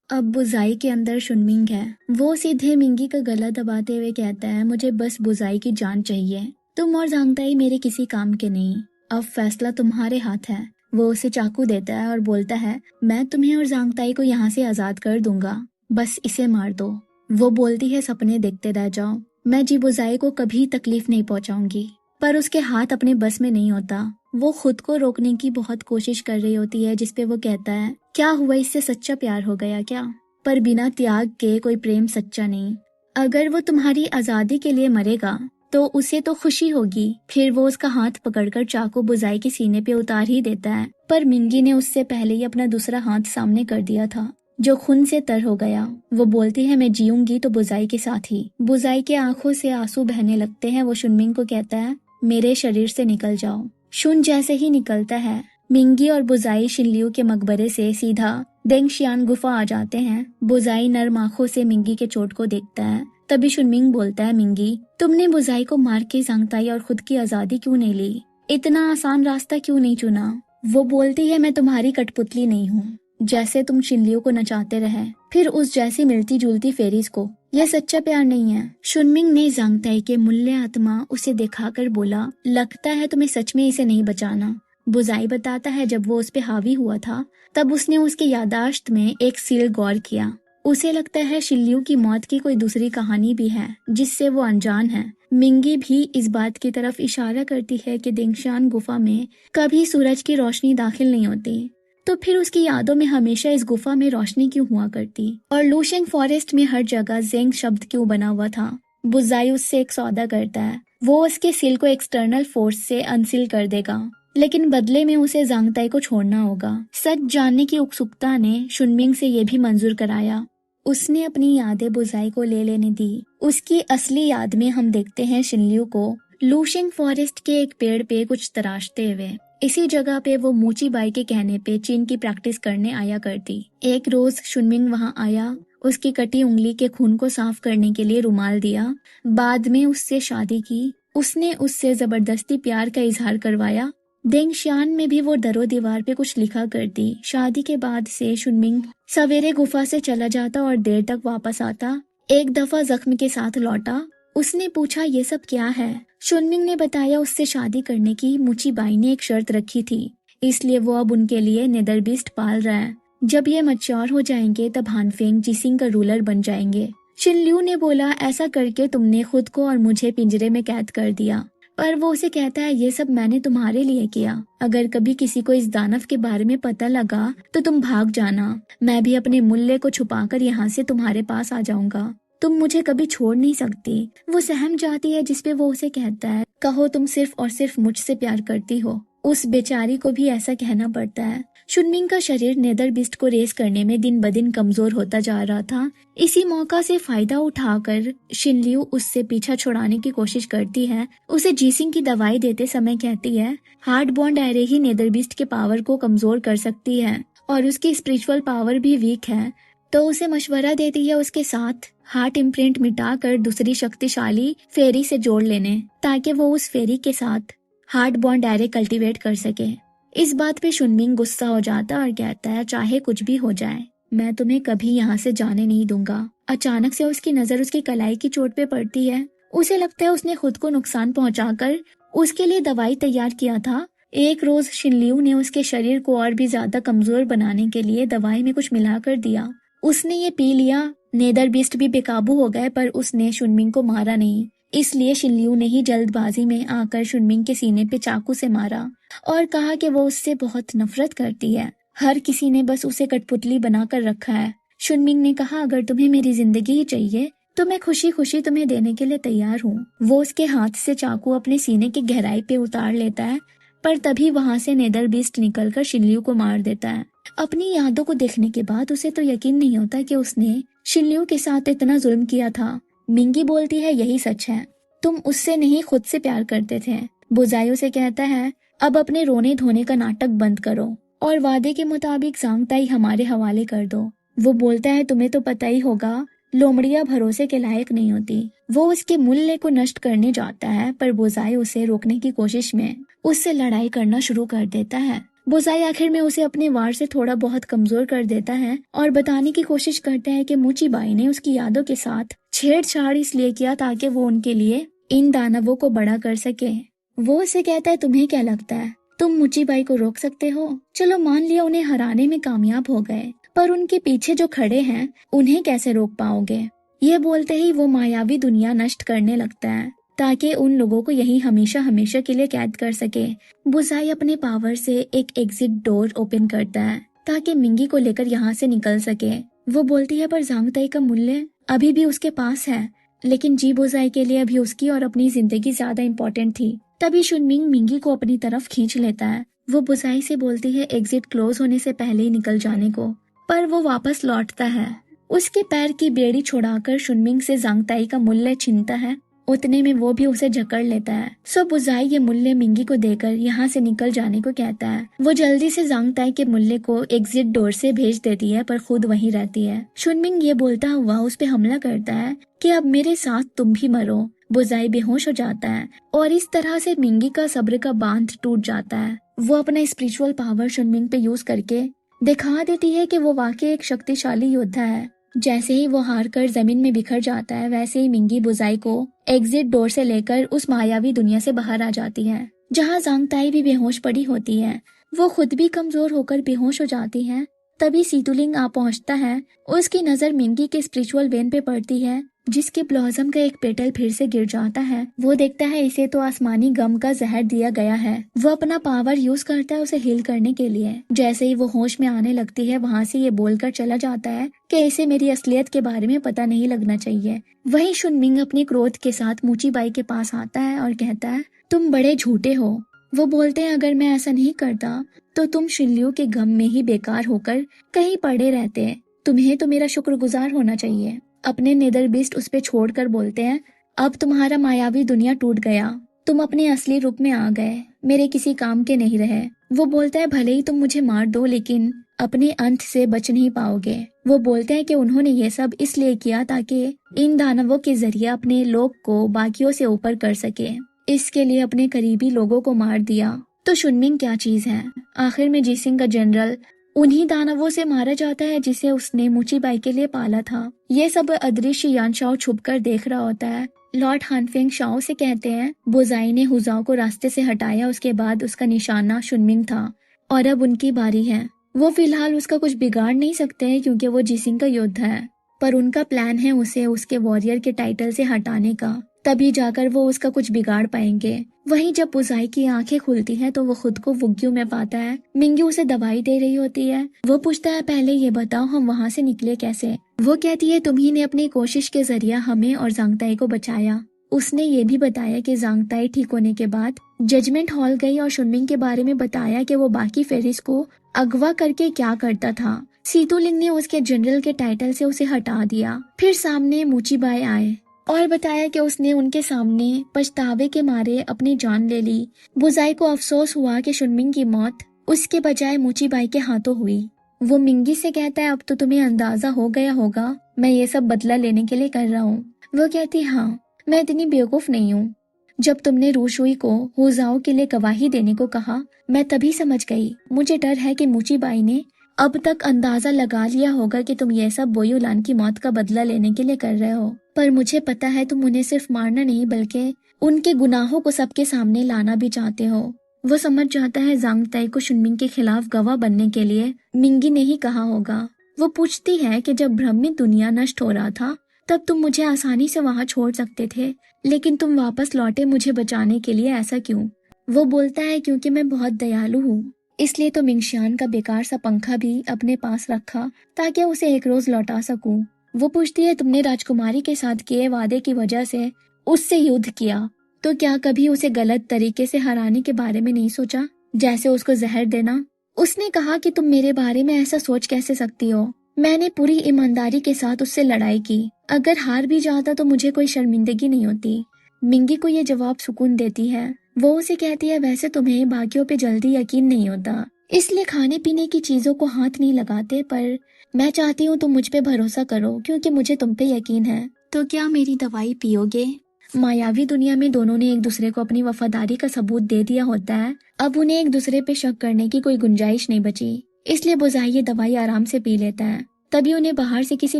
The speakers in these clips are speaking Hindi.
अब बुजाई के अंदर शुनमिंग है। वो सीधे मिंगी का गला दबाते हुए कहता है, मुझे बस बुजाई की जान चाहिए, तुम और जांगताई मेरे किसी काम के नहीं, अब फैसला तुम्हारे हाथ है। वो उसे चाकू देता है और बोलता है, मैं तुम्हें और जांगताई को यहाँ से आजाद कर दूंगा, बस इसे मार दो। वो बोलती है, सपने देखते रह जाओ, मैं जी बुजाई को कभी तकलीफ नहीं पहुंचाऊंगी। पर उसके हाथ अपने बस में नहीं होता। वो खुद को रोकने की बहुत कोशिश कर रही होती है, जिसपे वो कहता है, क्या हुआ, इससे सच्चा प्यार हो गया क्या? पर बिना त्याग के कोई प्रेम सच्चा नहीं। अगर वो तुम्हारी आजादी के लिए मरेगा तो उसे तो खुशी होगी। फिर वो उसका हाथ पकड़कर चाकू बुजाई के सीने पे उतार ही देता है, पर मिंगी ने उससे पहले ही अपना दूसरा हाथ सामने कर दिया था, जो खून से तर हो गया। वो बोलती है, मैं जीऊंगी तो बुजाई के साथ ही। बुजाई के आंखों से आंसू बहने लगते हैं। वो शुनमिंग को कहता है, मेरे शरीर से निकल जाओ। शुन जैसे ही निकलता है, मिंगी और बुजाई शिनलियू के मकबरे से सीधा देंगशियान गुफा आ जाते हैं। बुजाई नर्म आंखों से मिंगी के चोट को देखता है। तभी शुनमिंग बोलता है, मिंगी, तुमने बुजाई को मार के जांगताई और खुद की आजादी क्यों नहीं ली? इतना आसान रास्ता क्यों नहीं चुना? वो बोलती है, मैं तुम्हारी कठपुतली नहीं हूँ, जैसे तुम शिनलियू को नचाते रहे, फिर उस जैसी मिलती जुलती फेरिस को। यह सच्चा प्यार नहीं है। शुनमिंग ने जांगताई के मूल्य आत्मा उसे दिखाकर बोला, लगता है तुम्हें सच में इसे नहीं बचाना। बुजाई बताता है, जब वो उस पे हावी हुआ था तब उसने उसकी यादाश्त में एक सील गौर किया। उसे लगता है शिनलियू की मौत की कोई दूसरी कहानी भी है जिससे वो अनजान है। मिंगी भी इस बात की तरफ इशारा करती है कि दिंगशान गुफा में कभी सूरज की रोशनी दाखिल नहीं होती, तो फिर उसकी यादों में हमेशा इस गुफा में रोशनी क्यों हुआ करती? और लूशेंग फॉरेस्ट में हर जगह जेंग शब्द क्यों बना हुआ था? बुजाई उससे एक सौदा करता है। वो उसके सील को एक्सटर्नल फोर्स से अनसील कर देगा, लेकिन बदले में उसे जांगताई को छोड़ना होगा। सच जानने की उत्सुकता ने शुनमिंग से ये भी मंजूर कराया। उसने अपनी यादें बुजाई को ले लेने दी। उसकी असली याद में हम देखते हैं शिनलियू को लूशेंग फॉरेस्ट के एक पेड़ पे कुछ तराशते हुए। इसी जगह पे वो मूची बाई के कहने पे चीन की प्रैक्टिस करने आया करती। एक रोज शुनमिंग वहां आया, उसकी कटी उंगली के खून को साफ करने के लिए रुमाल दिया। बाद में उससे शादी की। उसने उससे जबरदस्ती प्यार का इजहार करवाया। देंगशियान में भी वो दरो दीवार पे कुछ लिखा करती। शादी के बाद से शुनमिंग सवेरे गुफा से चला जाता और देर तक वापस आता। एक दफा जख्म के साथ लौटा। उसने पूछा, ये सब क्या है? शुनमिंग ने बताया, उससे शादी करने की मुची बाई ने एक शर्त रखी थी, इसलिए वो अब उनके लिए नेदरबिस्ट पाल रहा है। जब ये मैच्योर हो जाएंगे तब हानफेंग जिसिंग का रूलर बन जाएंगे। शिनलियू ने बोला, ऐसा करके तुमने खुद को और मुझे पिंजरे में कैद कर दिया। पर वो उसे कहता है, ये सब मैंने तुम्हारे लिए किया। अगर कभी किसी को इस दानव के बारे में पता लगा तो तुम भाग जाना। मैं भी अपने मूल्य को छुपाकर यहाँ से तुम्हारे पास आ जाऊंगा। तुम मुझे कभी छोड़ नहीं सकती। वो सहम जाती है, जिसपे वो उसे कहता है, कहो तुम सिर्फ और सिर्फ मुझसे प्यार करती हो। उस बेचारी को भी ऐसा कहना पड़ता है। शुनमिंग का शरीर नेदरबिस्ट को रेस करने में दिन ब दिन कमजोर होता जा रहा था। इसी मौका से फायदा उठाकर शिनलियू उससे पीछा छुड़ाने की कोशिश करती है। उसे जीसिंग की दवाई देते समय कहती है, हार्ड बॉन्ड एरे ही नेदरबिस्ट के पावर को कमजोर कर सकती है और उसकी स्पिरिचुअल पावर भी वीक है। तो उसे मशवरा देती है उसके साथ हार्ट इम्प्रिंट मिटाकर दूसरी शक्तिशाली फेरी से जोड़ लेने, ताकि वो उस फेरी के साथ हार्ट बॉन्ड एरे कल्टीवेट कर सके। इस बात पे शुनमिंग गुस्सा हो जाता और कहता है, चाहे कुछ भी हो जाए, मैं तुम्हें कभी यहाँ से जाने नहीं दूंगा। अचानक से उसकी नजर उसकी कलाई की चोट पे पड़ती है। उसे लगता है उसने खुद को नुकसान पहुंचाकर उसके लिए दवाई तैयार किया था। एक रोज शिनलियू ने उसके शरीर को और भी ज्यादा कमजोर बनाने के लिए दवाई में कुछ मिला कर दिया। उसने ये पी लिया। नेदरबिस्ट भी बेकाबू हो गए, पर उसने शुनमिंग को मारा नहीं। इसलिए शिनलियू ने ही जल्दबाजी में आकर शुनमिंग के सीने पे चाकू से मारा और कहा कि वो उससे बहुत नफरत करती है। हर किसी ने बस उसे कठपुतली बनाकर रखा है। शुनमिंग ने कहा, अगर तुम्हें मेरी जिंदगी ही चाहिए तो मैं खुशी खुशी तुम्हें देने के लिए तैयार हूँ। वो उसके हाथ से चाकू अपने सीने की गहराई पे उतार लेता है, पर तभी वहां से नेदरबिस्ट निकलकर शिनलियू को मार देता है। अपनी यादों को देखने के बाद उसे तो यकीन नहीं होता कि उसने शिनलियू के साथ इतना जुल्म किया था। मिंगी बोलती है, यही सच है, तुम उससे नहीं खुद से प्यार करते थे। बुजाई उसे कहता है, अब अपने रोने धोने का नाटक बंद करो और वादे के मुताबिक जांगताई हमारे हवाले कर दो। वो बोलता है, तुम्हें तो पता ही होगा, लोमड़ियां भरोसे के लायक नहीं होती। वो उसके मूल्य को नष्ट करने जाता है, पर बुजाई उसे रोकने की कोशिश में उससे लड़ाई करना शुरू कर देता है। बुजाई आखिर में उसे अपने वार से थोड़ा बहुत कमजोर कर देता है और बताने की कोशिश करता है कि मुची बाई ने उसकी यादों के साथ छेड़छाड़ इसलिए किया ताकि वो उनके लिए इन दानवों को बड़ा कर सके। वो उसे कहता है, तुम्हें क्या लगता है तुम मुची बाई को रोक सकते हो? चलो मान लिया उन्हें हराने में कामयाब हो गए, पर उनके पीछे जो खड़े हैं उन्हें कैसे रोक पाओगे? ये बोलते ही वो मायावी दुनिया नष्ट करने लगता है ताकि उन लोगों को यही हमेशा हमेशा के लिए कैद कर सके। बुजाई अपने पावर से एक एग्जिट डोर ओपन करता है ताकि मिंगी को लेकर यहाँ से निकल सके। वो बोलती है, पर जांगताई का मूल्य अभी भी उसके पास है, लेकिन जी बुजाई के लिए अभी उसकी और अपनी जिंदगी ज्यादा इम्पोर्टेंट थी। तभी शुनमिंग मिंगी को अपनी तरफ खींच लेता है। वो बुजाई से बोलती है एग्जिट क्लोज होने से पहले ही निकल जाने को, पर वो वापस लौटता है। उसके पैर की बेड़ी छुड़ाकर शुनमिंग से जांगताई का मूल्य छीनता है। उतने में वो भी उसे जकड़ लेता है। सो बुजाई ये मूल्य मिंगी को देकर यहाँ से निकल जाने को कहता है। वो जल्दी से जांगताई के मूल्य को एग्जिट डोर से भेज देती है, पर खुद वहीं रहती है। शुनमिंग ये बोलता हुआ उस पे हमला करता है कि अब मेरे साथ तुम भी मरो। बुजाई बेहोश हो जाता है और इस तरह से मिंगी का सब्र का बांध टूट जाता है। वो अपना स्पिरिचुअल पावर शुनमिंग पे यूज करके दिखा देती है कि वो वाकई एक शक्तिशाली योद्धा है। जैसे ही वो हार कर जमीन में बिखर जाता है, वैसे ही मिंगी बुजाई को एग्जिट डोर से लेकर उस मायावी दुनिया से बाहर आ जाती है, जहाँ जांगताई भी बेहोश पड़ी होती है। वो खुद भी कमजोर होकर बेहोश हो जाती है। तभी सीतुलिंग आ पहुंचता है। उसकी नजर मिंगी के स्पिरिचुअल वेन पे पड़ती है, जिसके ब्लॉसम का एक पेटल फिर से गिर जाता है। वो देखता है इसे तो आसमानी गम का जहर दिया गया है। वो अपना पावर यूज करता है उसे हील करने के लिए। जैसे ही वो होश में आने लगती है, वहाँ से ये बोलकर चला जाता है कि इसे मेरी असलियत के बारे में पता नहीं लगना चाहिए। वहीं शुनमिंग अपने क्रोध के साथ मुची बाई के पास आता है और कहता है, तुम बड़े झूठे हो। वो बोलते हैं, अगर मैं ऐसा नहीं करता तो तुम शिल्लियों के गम में ही बेकार होकर कहीं पड़े रहते। तुम्हें तो मेरा शुक्रगुजार होना चाहिए। अपने नेदर बिस्ट उस पे छोड़कर बोलते हैं, अब तुम्हारा मायावी दुनिया टूट गया, तुम अपने असली रूप में आ गए, मेरे किसी काम के नहीं रहे। वो बोलता है, भले ही तुम मुझे मार दो लेकिन अपने अंत से बच नहीं पाओगे। वो बोलते हैं कि उन्होंने ये सब इसलिए किया ताकि इन दानवों के जरिए अपने लोग को बाकियों से ऊपर कर सके। इसके लिए अपने करीबी लोगों को मार दिया। तो शुनमिंग क्या चीज है? आखिर में जीसिंग का जनरल उन्हीं दानवों से मारा जाता है जिसे उसने मुची बाई के लिए पाला था। ये सब अदृश्य यानशाओ छुप कर देख रहा होता है। लॉर्ड हानफेंग शाओ से कहते हैं, बुजाई ने हुजाओ को रास्ते से हटाया, उसके बाद उसका निशाना शुनमिंग था और अब उनकी बारी है। वो फिलहाल उसका कुछ बिगाड़ नहीं सकते हैं क्योंकि वो जीसिंग का योद्धा है, पर उनका प्लान है उसे उसके वॉरियर के टाइटल से हटाने का। तभी जाकर वो उसका कुछ बिगाड़ पाएंगे। वहीं जब बुजाई की आंखें खुलती हैं तो वो खुद को वुग्यू में पाता है। मिंगी उसे दवाई दे रही होती है। वो पूछता है, पहले ये बताओ हम वहाँ से निकले कैसे? वो कहती है, तुम्ही ने अपनी कोशिश के जरिए हमें और जांगताई को बचाया। उसने ये भी बताया कि जांगताई ठीक होने के बाद जजमेंट हॉल गई और शुनमिंग के बारे में बताया कि वो बाकी फेरिस को अगवा करके क्या करता था। सीतुलिंग ने उसके जनरल के टाइटल से उसे हटा दिया। फिर सामने मुची बाई आए और बताया कि उसने उनके सामने पछतावे के मारे अपनी जान ले ली। बुजाई को अफसोस हुआ कि शुनमिंग की मौत उसके बजाय मुची बाई के हाथों हुई। वो मिंगी से कहता है, अब तो तुम्हें अंदाजा हो गया होगा मैं ये सब बदला लेने के लिए कर रहा हूँ। वो कहती, हाँ, मैं इतनी बेवकूफ नहीं हूँ। जब तुमने रूशुई को हुजाओ के लिए गवाही देने को कहा, मैं तभी समझ गई। मुझे डर है कि मुची बाई ने अब तक अंदाजा लगा लिया होगा कि तुम ये सब बोयुलान की मौत का बदला लेने के लिए कर रहे हो। पर मुझे पता है तुम उन्हें सिर्फ मारना नहीं बल्कि उनके गुनाहों को सबके सामने लाना भी चाहते हो। वो समझ जाता है जांगताई को शुनमिंग के खिलाफ गवाह बनने के लिए मिंगी ने ही कहा होगा। वो पूछती है कि जब भ्रमित दुनिया नष्ट हो रहा था तब तुम मुझे आसानी से वहाँ छोड़ सकते थे, लेकिन तुम वापस लौटे मुझे बचाने के लिए, ऐसा क्यों? वो बोलता है, क्योंकि मैं बहुत दयालु हूँ, इसलिए तो मिंगशियान का बेकार सा पंखा भी अपने पास रखा ताकि उसे एक रोज लौटा सकूं। वो पूछती है, तुमने राजकुमारी के साथ किए वादे की वजह से उससे युद्ध किया, तो क्या कभी उसे गलत तरीके से हराने के बारे में नहीं सोचा, जैसे उसको जहर देना? उसने कहा कि तुम मेरे बारे में ऐसा सोच कैसे सकती हो? मैंने पूरी ईमानदारी के साथ उससे लड़ाई की, अगर हार भी जाता तो मुझे कोई शर्मिंदगी नहीं होती। मिंगी को ये जवाब सुकून देती है। वो उसे कहती है, वैसे तुम्हें बाकियों पे जल्दी यकीन नहीं होता, इसलिए खाने पीने की चीजों को हाथ नहीं लगाते, पर मैं चाहती हूँ तुम मुझ पे भरोसा करो क्योंकि मुझे तुम पे यकीन है। तो क्या मेरी दवाई पियोगे? मायावी दुनिया में दोनों ने एक दूसरे को अपनी वफादारी का सबूत दे दिया होता है। अब उन्हें एक दूसरे पे शक करने की कोई गुंजाइश नहीं बची। इसलिए बुज़ाई ये दवाई आराम से पी लेता है। तभी उन्हें बाहर से किसी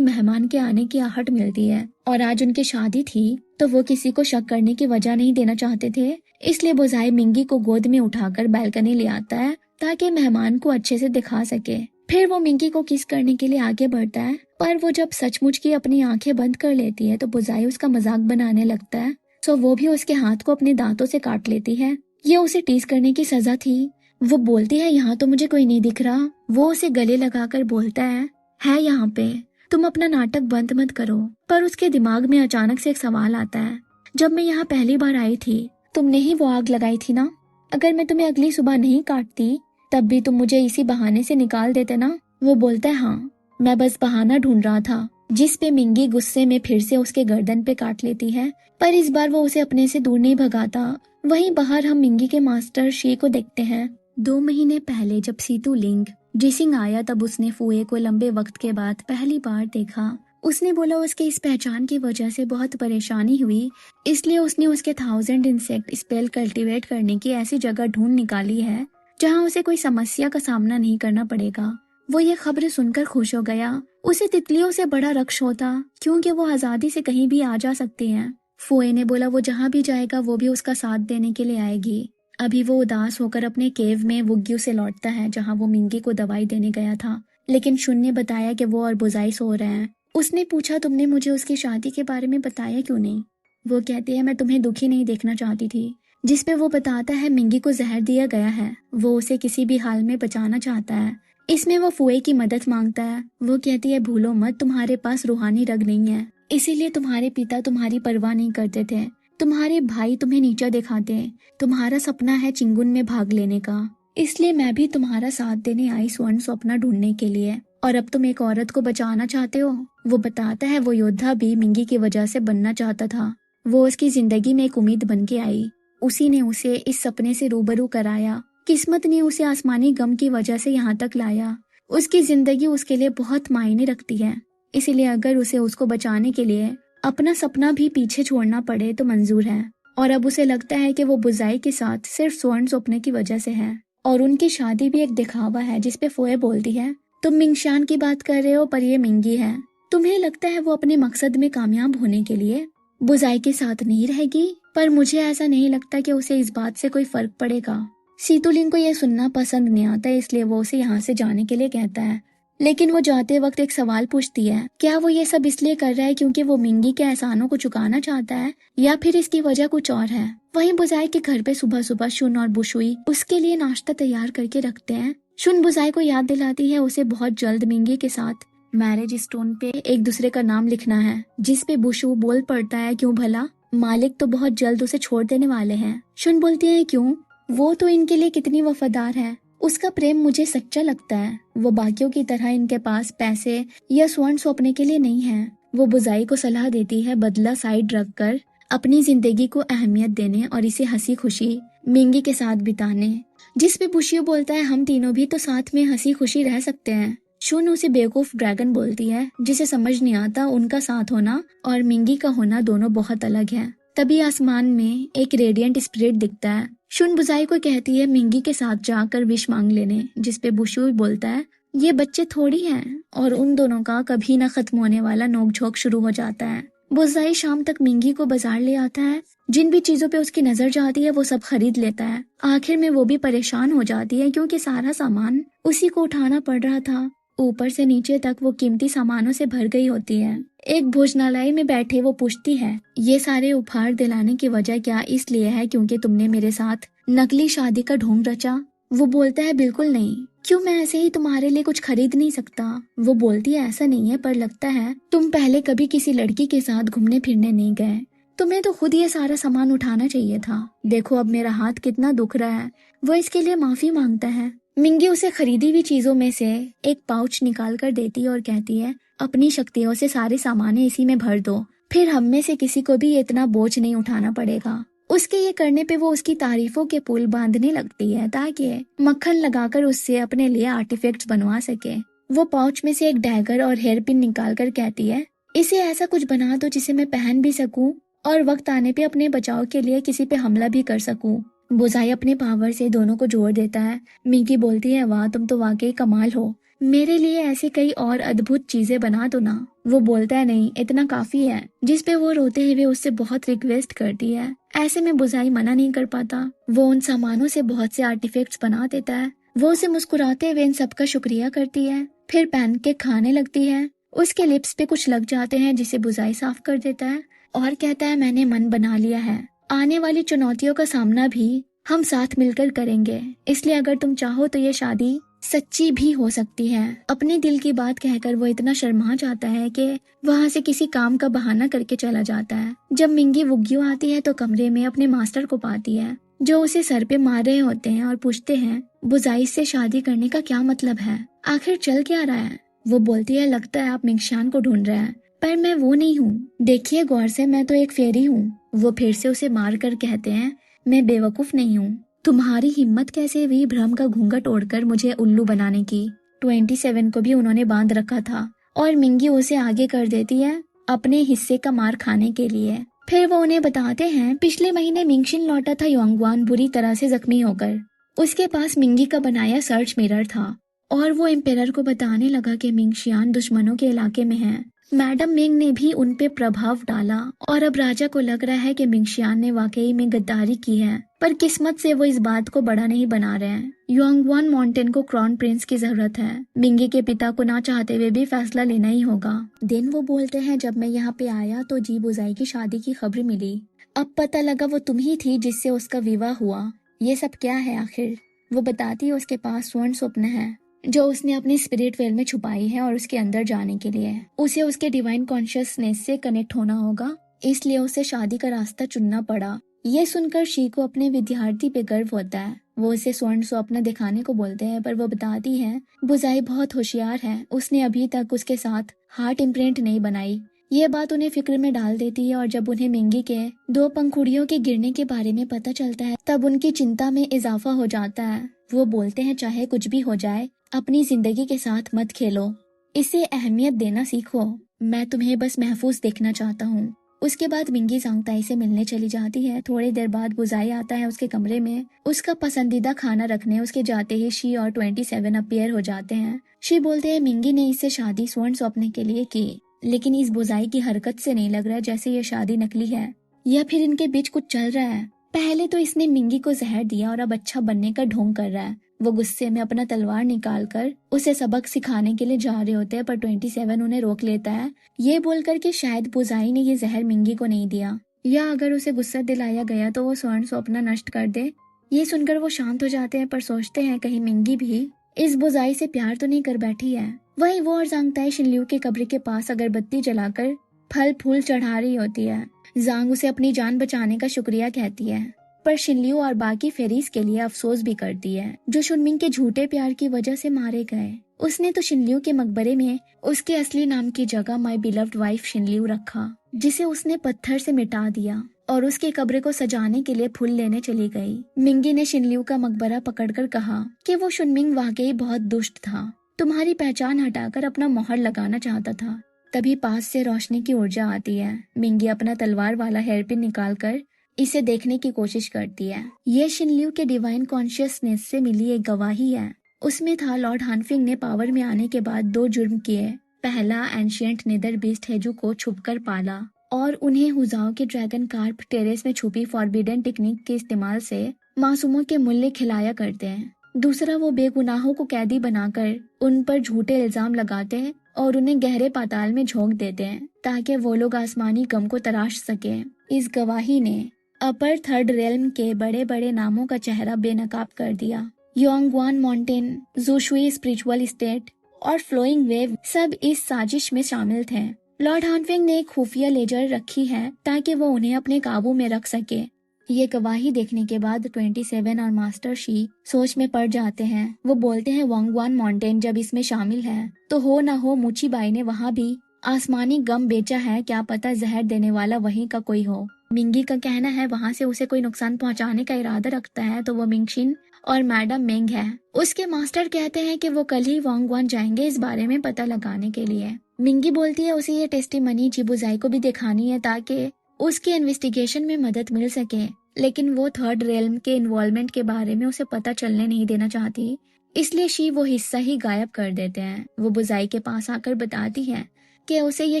मेहमान के आने की आहट मिलती है और आज उनकी शादी थी तो वो किसी को शक करने की वजह नहीं देना चाहते थे। इसलिए बुज़ाई मिंगी को गोद में उठाकर बैल्कनी ले आता है ताकि मेहमान को अच्छे से दिखा सके। फिर वो मिंगी को किस करने के लिए आगे बढ़ता है, पर वो जब सचमुच की अपनी आंखें बंद कर लेती है तो बुज़ाई उसका मजाक बनाने लगता है। तो वो भी उसके हाथ को अपने दांतों से काट लेती है। ये उसे टीज करने की सजा थी। वो बोलती है, यहाँ तो मुझे कोई नहीं दिख रहा। वो उसे गले लगाकर बोलता है यहाँ पे, तुम अपना नाटक बंद मत करो। पर उसके दिमाग में अचानक से एक सवाल आता है, जब मैं यहाँ पहली बार आई थी तुमने ही वो आग लगाई थी ना? अगर मैं तुम्हें अगली सुबह नहीं काटती तब भी तुम मुझे इसी बहाने से निकाल देते ना? वो बोलता है, हाँ, मैं बस बहाना ढूंढ रहा था। जिस पे मिंगी गुस्से में फिर से उसके गर्दन पे काट लेती है, पर इस बार वो उसे अपने से दूर नहीं भगाता। वहीं बाहर हम मिंगी के मास्टर शी को देखते हैं। 2 महीने पहले जब सीतू लिंग जिसिंग आया तब उसने फुए को लंबे वक्त के बाद पहली बार देखा। उसने बोला उसके इस पहचान की वजह से बहुत परेशानी हुई, इसलिए उसने उसके 1000 इंसेक्ट स्पेल कल्टीवेट करने की ऐसी जगह ढूंढ निकाली है जहां उसे कोई समस्या का सामना नहीं करना पड़ेगा। वो ये खबर सुनकर खुश हो गया। उसे तितलियों से बड़ा रक्ष होता क्योंकि वो आजादी से कहीं भी आ जा सकती हैं। फुए ने बोला वो जहाँ भी जाएगा वो भी उसका साथ देने के लिए आएगी। अभी वो उदास होकर अपने केव में वुग्यू से लौटता है जहाँ वो मिंगी को दवाई देने गया था, लेकिन शुन ने बताया कि वो और बुज़ाई सो रहे हैं। उसने पूछा, तुमने मुझे उसकी शादी के बारे में बताया क्यों नहीं? वो कहती है, मैं तुम्हें दुखी नहीं देखना चाहती थी। जिस पे वो बताता है मिंगी को जहर दिया गया है, वो उसे किसी भी हाल में बचाना चाहता है। इसमें वो फुए की मदद मांगता है। वो कहती है, भूलो मत, तुम्हारे पास रूहानी रग नहीं है, इसीलिए तुम्हारे पिता तुम्हारी परवाह नहीं करते थे। तुम्हारे भाई तुम्हें नीचा दिखाते हैं। तुम्हारा सपना है चिंगुन में भाग लेने का, इसलिए मैं भी तुम्हारा साथ देने आई स्वर्ण स्वप्न ढूंढने के लिए। और अब तुम एक औरत को बचाना चाहते हो। वो बताता है वो योद्धा भी मिंगी की वजह से बनना चाहता था। वो उसकी जिंदगी में एक उम्मीद बन के आई। उसी ने उसे इस सपने से रूबरू कराया। किस्मत ने उसे आसमानी गम की वजह से यहाँ तक लाया। उसकी जिंदगी उसके लिए बहुत मायने रखती है, इसीलिए अगर उसे उसको बचाने के लिए अपना सपना भी पीछे छोड़ना पड़े तो मंजूर है। और अब उसे लगता है कि वो बुज़ाई के साथ सिर्फ स्वर्ण सपने की वजह से है और उनकी शादी भी एक दिखावा है। जिसपे फुए बोलती है, तुम मिंगशान की बात कर रहे हो पर ये मिंगी है। तुम्हें लगता है वो अपने मकसद में कामयाब होने के लिए बुज़ाई के साथ नहीं रहेगी, पर मुझे ऐसा नहीं लगता कि उसे इस बात से कोई फर्क पड़ेगा। सीतुलिंग को यह सुनना पसंद नहीं आता, इसलिए वो उसे यहाँ से जाने के लिए कहता है। लेकिन वो जाते वक्त एक सवाल पूछती है, क्या वो ये सब इसलिए कर रहा है क्योंकि वो मिंगी के एहसानों को चुकाना चाहता है या फिर इसकी वजह कुछ और है? वहीं बुज़ाई के घर पे सुबह सुबह शुन और बुशुई उसके लिए नाश्ता तैयार करके रखते हैं। शुन बुज़ाई को याद दिलाती है उसे बहुत जल्द मिंगी के साथ मैरिज स्टोन पे एक दूसरे का नाम लिखना है। जिस पे बुशु बोल पड़ता है, क्यों भला? मालिक तो बहुत जल्द उसे छोड़ देने वाले हैं। शुन बोलती है, क्यों? वो तो इनके लिए कितनी वफादार है। उसका प्रेम मुझे सच्चा लगता है। वो बाकियों की तरह इनके पास पैसे या स्वर्ण सौंपने के लिए नहीं है। वो बुज़ाई को सलाह देती है बदला साइड रखकर अपनी जिंदगी को अहमियत देने और इसे हंसी खुशी मिंगी के साथ बिताने। जिस पे बुशियो बोलता है, हम तीनों भी तो साथ में हंसी खुशी रह सकते हैं। शुन उसे बेवकूफ ड्रैगन बोलती है, जिसे समझ नहीं आता उनका साथ होना और मिंगी का होना दोनों बहुत अलग है। तभी आसमान में एक रेडिएंट स्पिरिट दिखता है। शुन बुज़ाई को कहती है मिंगी के साथ जाकर विश मांग लेने। जिसपे बुशु बोलता है, ये बच्चे थोड़ी हैं, और उन दोनों का कभी न खत्म होने वाला नोकझोंक शुरू हो जाता है। बुज़ाई शाम तक मिंगी को बाजार ले आता है। जिन भी चीजों पे उसकी नजर जाती है वो सब खरीद लेता है। आखिर में वो भी परेशान हो जाती है क्योंकि सारा सामान उसी को उठाना पड़ रहा था। ऊपर से नीचे तक वो कीमती सामानों से भर गई होती है। एक भोजनालय में बैठे वो पूछती है, ये सारे उपहार दिलाने की वजह क्या इसलिए है क्योंकि तुमने मेरे साथ नकली शादी का ढोंग रचा? वो बोलता है, बिल्कुल नहीं। क्यों, मैं ऐसे ही तुम्हारे लिए कुछ खरीद नहीं सकता? वो बोलती है, ऐसा नहीं है, पर लगता है तुम पहले कभी किसी लड़की के साथ घूमने फिरने नहीं गए। तुम्हें तो खुद ये सारा सामान उठाना चाहिए था। देखो अब मेरा हाथ कितना दुख रहा है। वो इसके लिए माफी मांगता है। मिंगी उसे खरीदी हुई चीजों में से एक पाउच निकाल कर देती है और कहती है, अपनी शक्तियों से सारे सामान इसी में भर दो, फिर हम में से किसी को भी इतना बोझ नहीं उठाना पड़ेगा। उसके ये करने पे वो उसकी तारीफों के पुल बांधने लगती है ताकि मक्खन लगाकर उससे अपने लिए आर्टिफैक्ट्स बनवा सके। वो पाउच में से एक डैगर और हेयर पिन निकाल कर कहती है, इसे ऐसा कुछ बना दो जिसे मैं पहन भी सकूं और वक्त आने पे अपने बचाव के लिए किसी पे हमला भी कर सकूं। बुजाई अपने पावर से दोनों को जोड़ देता है। मिंकी बोलती है, वाह तुम तो वाकई कमाल हो, मेरे लिए ऐसी कई और अद्भुत चीजें बना दो ना। वो बोलता है, नहीं इतना काफी है। जिस पे वो रोते हुए उससे बहुत रिक्वेस्ट करती है। ऐसे में बुजाई मना नहीं कर पाता। वो उन सामानों से बहुत से आर्टिफैक्ट्स बना देता है। वो उसे मुस्कुराते हुए इन सबका शुक्रिया करती है, फिर पहन के खाने लगती है। उसके लिप्स पे कुछ लग जाते हैं जिसे बुजाई साफ कर देता है और कहता है, मैंने मन बना लिया है, आने वाली चुनौतियों का सामना भी हम साथ मिलकर करेंगे, इसलिए अगर तुम चाहो तो ये शादी सच्ची भी हो सकती है। अपने दिल की बात कहकर वो इतना शर्मा जाता है कि वहाँ से किसी काम का बहाना करके चला जाता है। जब मिंगी वुग्यू आती है तो कमरे में अपने मास्टर को पाती है, जो उसे सर पे मार रहे होते हैं और पूछते हैं, बुजाई से शादी करने का क्या मतलब है, आखिर चल क्या रहा है। वो बोलती है, लगता है आप मिंगशान को ढूंढ रहे हैं, पर मैं वो नहीं हूँ, देखिए गौर से, मैं तो एक फेरी हूँ। वो फिर से उसे मार कर कहते हैं, मैं बेवकूफ नहीं हूँ, तुम्हारी हिम्मत कैसे हुई भ्रम का घूंघट ओढ़कर मुझे उल्लू बनाने की। 27 को भी उन्होंने बांध रखा था और मिंगी उसे आगे कर देती है अपने हिस्से का मार खाने के लिए। फिर वो उन्हें बताते हैं, पिछले महीने मिंगशिन लौटा था योंगवान बुरी तरह से जख्मी होकर। उसके पास मिंगी का बनाया सर्च मिरर था और वो एम्पेरर को बताने लगा कि मिंगशियान दुश्मनों के इलाके में है। मैडम मिंग ने भी उन पे प्रभाव डाला और अब राजा को लग रहा है कि मिंगशियान ने वाकई में गद्दारी की है, पर किस्मत से वो इस बात को बड़ा नहीं बना रहे हैं। योंगवान माउंटेन को क्राउन प्रिंस की जरूरत है। मिंगी के पिता को ना चाहते हुए भी फैसला लेना ही होगा। दिन वो बोलते हैं, जब मैं यहाँ पे आया तो जी बुजाई की शादी की खबर मिली, अब पता लगा वो तुम ही थी जिससे उसका विवाह हुआ। ये सब क्या है आखिर। वो बताती है उसके पास स्वर्ण स्वप्न है जो उसने अपनी स्पिरिट वेल में छुपाई है और उसके अंदर जाने के लिए उसे उसके डिवाइन कॉन्शियसनेस से कनेक्ट होना होगा, इसलिए उसे शादी का रास्ता चुनना पड़ा। ये सुनकर शी को अपने विद्यार्थी पे गर्व होता है। वो उसे स्वर्ण स्वप्न दिखाने को बोलते हैं, पर वो बताती है, बुजाई बहुत होशियार है, उसने अभी तक उसके साथ हार्ट इम्प्रिंट नहीं बनाई। ये बात उन्हें फिक्र में डाल देती है और जब उन्हें मिंगी के 2 पंखुड़ियों के गिरने के बारे में पता चलता है तब उनकी चिंता में इजाफा हो जाता है। वो बोलते हैं, चाहे कुछ भी हो जाए अपनी जिंदगी के साथ मत खेलो, इसे अहमियत देना सीखो, मैं तुम्हें बस महफूज देखना चाहता हूँ। उसके बाद मिंगी सांगताई से मिलने चली जाती है। थोड़ी देर बाद बुजाई आता है उसके कमरे में उसका पसंदीदा खाना रखने। उसके जाते ही शी और 27 अपीयर हो जाते हैं। शी बोलते हैं, मिंगी ने इससे शादी स्वर्ण स्वप्न के लिए की, लेकिन इस बुजाई की हरकत से नहीं लग रहा जैसे ये शादी नकली है या फिर इनके बीच कुछ चल रहा है। पहले तो इसने मिंगी को जहर दिया और अब अच्छा बनने का ढोंग कर रहा है। वो गुस्से में अपना तलवार निकालकर उसे सबक सिखाने के लिए जा रहे होते हैं, पर 27 उन्हें रोक लेता है, ये बोलकर कि शायद बुजाई ने ये जहर मिंगी को नहीं दिया, या अगर उसे गुस्सा दिलाया गया तो वो स्वर्ण स्वप्न नष्ट कर दे। ये सुनकर वो शांत हो जाते हैं, पर सोचते हैं कहीं मिंगी भी इस बुजाई से प्यार तो नहीं कर बैठी है। वहीं वो और जांगताई शिनलियू के कब्र के पास अगरबत्ती जलाकर फल फूल चढ़ा रही होती है। जांग उसे अपनी जान बचाने का शुक्रिया कहती है, पर शिनलियू और बाकी फेरीज के लिए अफसोस भी करती है जो शुनमिंग के झूठे प्यार की वजह से मारे गए। उसने तो शिनलियू के मकबरे में उसके असली नाम की जगह माय बिलव्ड वाइफ शिनलियू रखा, जिसे उसने पत्थर से मिटा दिया और उसके कब्र को सजाने के लिए फूल लेने चली गई। मिंगी ने शिनलियू का मकबरा पकड़कर कहा कि वो शुनमिंग वाकई बहुत दुष्ट था, तुम्हारी पहचान हटाकर अपना मोहर लगाना चाहता था। तभी पास से रोशनी की ऊर्जा आती है। मिंगी अपना तलवार वाला हेयरपिन निकालकर इसे देखने की कोशिश करती है। ये शिनलियू के डिवाइन कॉन्शियसनेस से मिली एक गवाही है। उसमें था, लॉर्ड हानफिंग ने पावर में आने के बाद 2 जुर्म किए। पहला, एंशिएंट निदर बीस्ट हेजू को छुपकर पाला और उन्हें हुजाओ के ड्रैगन कार्प टेरेस में छुपी फॉरबिडन टेक्निक के इस्तेमाल से मासूमों के मूल्य खिलाया करते हैं। दूसरा, वो बेगुनाहों को कैदी बनाकर उन पर झूठे इल्जाम लगाते हैं और उन्हें गहरे पाताल में झोंक देते हैं ताकि वो लोग आसमानी गम को तराश सके। इस गवाही ने अपर थर्ड रेल्म के बड़े बड़े नामों का चेहरा बेनकाब कर दिया। योंगवान माउंटेन, जोशुई स्पिरिचुअल स्टेट और फ्लोइंग वेव सब इस साजिश में शामिल थे। लॉर्ड हानफिंग ने एक खुफिया लेजर रखी है ताकि वो उन्हें अपने काबू में रख सके। ये गवाही देखने के बाद 27 और मास्टर शी सोच में पड़ जाते हैं। वो बोलते हैं, योंगवान माउंटेन जब इसमें शामिल है तो हो ना हो मुची बाई ने वहाँ भी आसमानी गम बेचा है, क्या पता जहर देने वाला वहीं का कोई हो। मिंगी का कहना है वहाँ से उसे कोई नुकसान पहुँचाने का इरादा रखता है तो वो मिंगशिन और मैडम मेंग है। उसके मास्टर कहते हैं कि वो कल ही योंगवान जाएंगे इस बारे में पता लगाने के लिए। मिंगी बोलती है उसे ये टेस्टिमनी जिबुजाई को भी दिखानी है ताकि उसके इन्वेस्टिगेशन में मदद मिल सके, लेकिन वो थर्ड रेल्म के इन्वॉल्वमेंट के बारे में उसे पता चलने नहीं देना चाहती, इसलिए शी वो हिस्सा ही गायब कर देते हैं। वो बुजाई के पास आकर बताती है कि उसे ये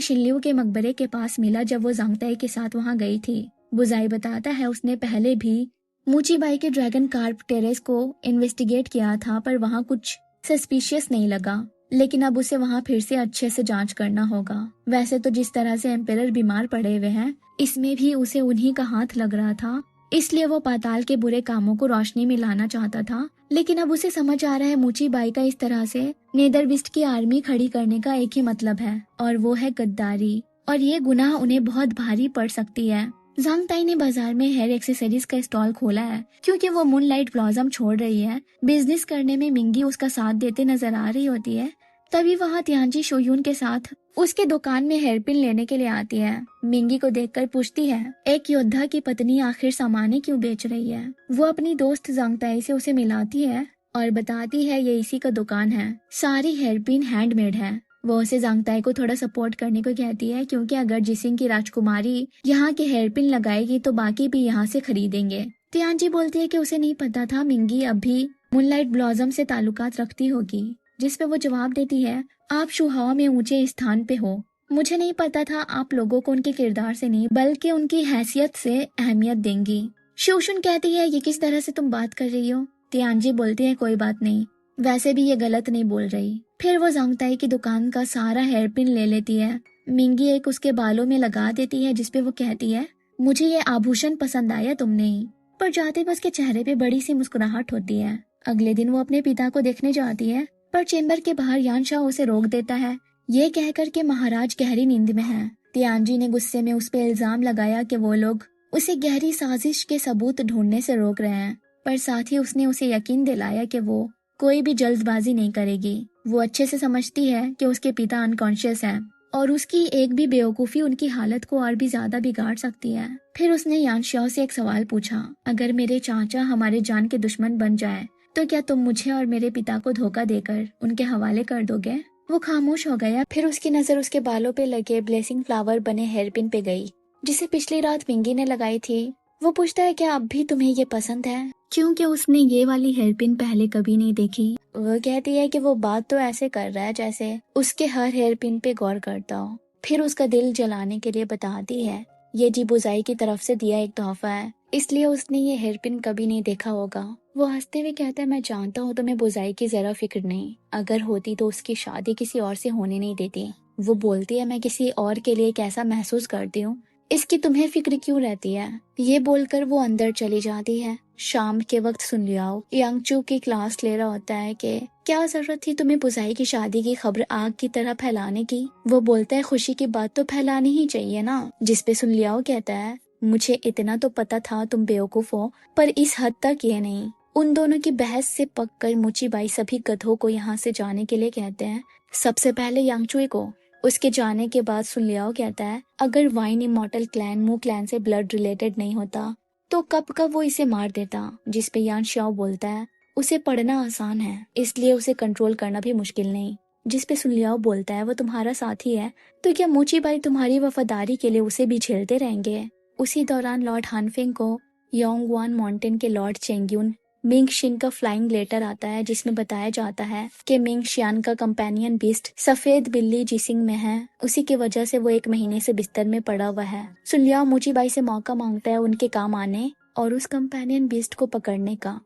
शिनलियू के मकबरे के पास मिला जब वो जांगताई के साथ वहाँ गई थी। बुजाई बताता है उसने पहले भी मूचीबाई के ड्रैगन कार्प टेरेस को इन्वेस्टिगेट किया था, पर वहाँ कुछ सस्पिशियस नहीं लगा, लेकिन अब उसे वहाँ फिर से अच्छे से जांच करना होगा। वैसे तो जिस तरह से एम्पेरर बीमार पड़े हुए हैं, इसमें भी उसे उन्हीं का हाथ लग रहा था, इसलिए वो पाताल के बुरे कामों को रोशनी में लाना चाहता था। लेकिन अब उसे समझ आ रहा है मूचीबाई का इस तरह से नेदरविस्ट की आर्मी खड़ी करने का एक ही मतलब है, और वो है गद्दारी, और ये गुनाह उन्हें बहुत भारी पड़ सकती है। जांगताई ने बाजार में हेयर एक्सेसरीज का स्टॉल खोला है, क्योंकि वो मूनलाइट ब्लॉसम छोड़ रही है। बिजनेस करने में मिंगी उसका साथ देते नजर आ रही होती है। तभी वहाँ तियांजी शोयून के साथ उसके दुकान में हेयरपिन लेने के लिए आती है। मिंगी को देखकर पूछती है, एक योद्धा की पत्नी आखिर सामाने क्यों बेच रही है। वो अपनी दोस्त जांगताई से उसे मिलाती है और बताती है ये इसी का दुकान है, सारी हेयरपिन हैंडमेड है। वो उसे जांगताई को थोड़ा सपोर्ट करने को कहती है, क्योंकि अगर जिसिंग की राजकुमारी यहाँ के हेयरपिन लगाएगी तो बाकी भी यहाँ से खरीदेंगे। तियांजी बोलती है कि उसे नहीं पता था मिंगी अभी मूनलाइट ब्लॉसम से ताल्लुकात रखती होगी, जिस पे वो जवाब देती है, आप शुहाओ में ऊंचे स्थान पे हो। मुझे नहीं पता था आप लोगों को उनके किरदार से नहीं बल्कि उनकी हैसियत से अहमियत देंगी। शोशुन कहती है, ये किस तरह से तुम बात कर रही हो। तियांजी बोलती है, कोई बात नहीं, वैसे भी ये गलत नहीं बोल रही। फिर वो जांगताई की दुकान का सारा हेयरपिन ले लेती है। मिंगी एक उसके बालों में लगा देती है, जिसपे वो कहती है, मुझे ये आभूषण पसंद आया तुमने ही। पर जाते बस के चेहरे पे बड़ी सी मुस्कुराहट होती है। अगले दिन वो अपने पिता को देखने जाती है, पर चेंबर के बाहर यानशाह उसे रोक देता है, ये कहकर के महाराज गहरी नींद में हैं। तियांजी ने गुस्से में उस पे इल्जाम लगाया कि वो लोग उसे गहरी साजिश के सबूत ढूंढने से रोक रहे हैं, पर साथ ही उसने उसे यकीन दिलाया कि वो कोई भी जल्दबाजी नहीं करेगी। वो अच्छे से समझती है कि उसके पिता अनकॉन्शियस हैं और उसकी एक भी बेवकूफी उनकी हालत को और भी ज्यादा बिगाड़ सकती है। फिर उसने यानशाह से एक सवाल पूछा, अगर मेरे चाचा हमारे जान के दुश्मन बन जाए तो क्या तुम मुझे और मेरे पिता को धोखा देकर उनके हवाले कर दोगे। वो खामोश हो गया। फिर उसकी नजर उसके बालों पे लगे ब्लेसिंग फ्लावर बने हेयरपिन पे गई, जिसे पिछली रात मिंगी ने लगाई थी। वो पूछता है, क्या अब भी तुम्हें ये पसंद है, क्योंकि उसने ये वाली हेयरपिन पहले कभी नहीं देखी। वो कहती है कि वो बात तो ऐसे कर रहा है जैसे उसके हर हेयरपिन पे गौर करता हो। फिर उसका दिल जलाने के लिए बताती है, ये जी बुजाई की तरफ से दिया एक तोहफा है, इसलिए उसने ये हेयरपिन कभी नहीं देखा होगा। वो हंसते हुए कहता है, मैं जानता हूँ तुम्हें बुजाई की जरा फिक्र नहीं, अगर होती तो उसकी शादी किसी और से होने नहीं देती। वो बोलती है, मैं किसी और के लिए कैसा महसूस करती हूँ, इसकी तुम्हें फिक्र क्यों रहती है। ये बोलकर वो अंदर चली जाती है। शाम के वक्त सुन लियाओ यांगचू की क्लास ले रहा होता है कि क्या जरूरत थी तुम्हें बुजाई की शादी की खबर आग की तरह फैलाने की। वो बोलता है, खुशी की बात तो फैलानी ही चाहिए ना। जिसपे सुन लियाओ कहता है, मुझे इतना तो पता था तुम बेवकूफ हो, पर इस हद तक ये नहीं। उन दोनों की बहस से पककर मूचीबाई सभी गधों को यहाँ से जाने के लिए कहते हैं, सबसे पहले यांगचुई को। उसके जाने के बाद सुन लियाओ कहता है, अगर वाइन इमॉर्टल क्लैन मू क्लैन से ब्लड रिलेटेड नहीं होता तो कब कब वो इसे मार देता। जिसपे यान शाओ बोलता है, उसे पढ़ना आसान है, इसलिए उसे कंट्रोल करना भी मुश्किल नहीं। जिसपे सुन लियाओ बोलता है, वो तुम्हारा साथी है तो क्या मूचीबाई तुम्हारी वफादारी के लिए उसे भी झेलते रहेंगे। उसी दौरान लॉर्ड हानफिंग को योंगवान माउंटेन के लॉर्ड चेंग्यून मिंग शिन का फ्लाइंग लेटर आता है, जिसमें बताया जाता है कि मिंग शियान का कंपेनियन बीस्ट सफेद बिल्ली जिसिंग में है, उसी की वजह से वो 1 महीने से बिस्तर में पड़ा हुआ है। सुन लियाओ मूचीबाई से मौका मांगता है उनके काम आने और उस कंपेनियन बीस्ट को पकड़ने का।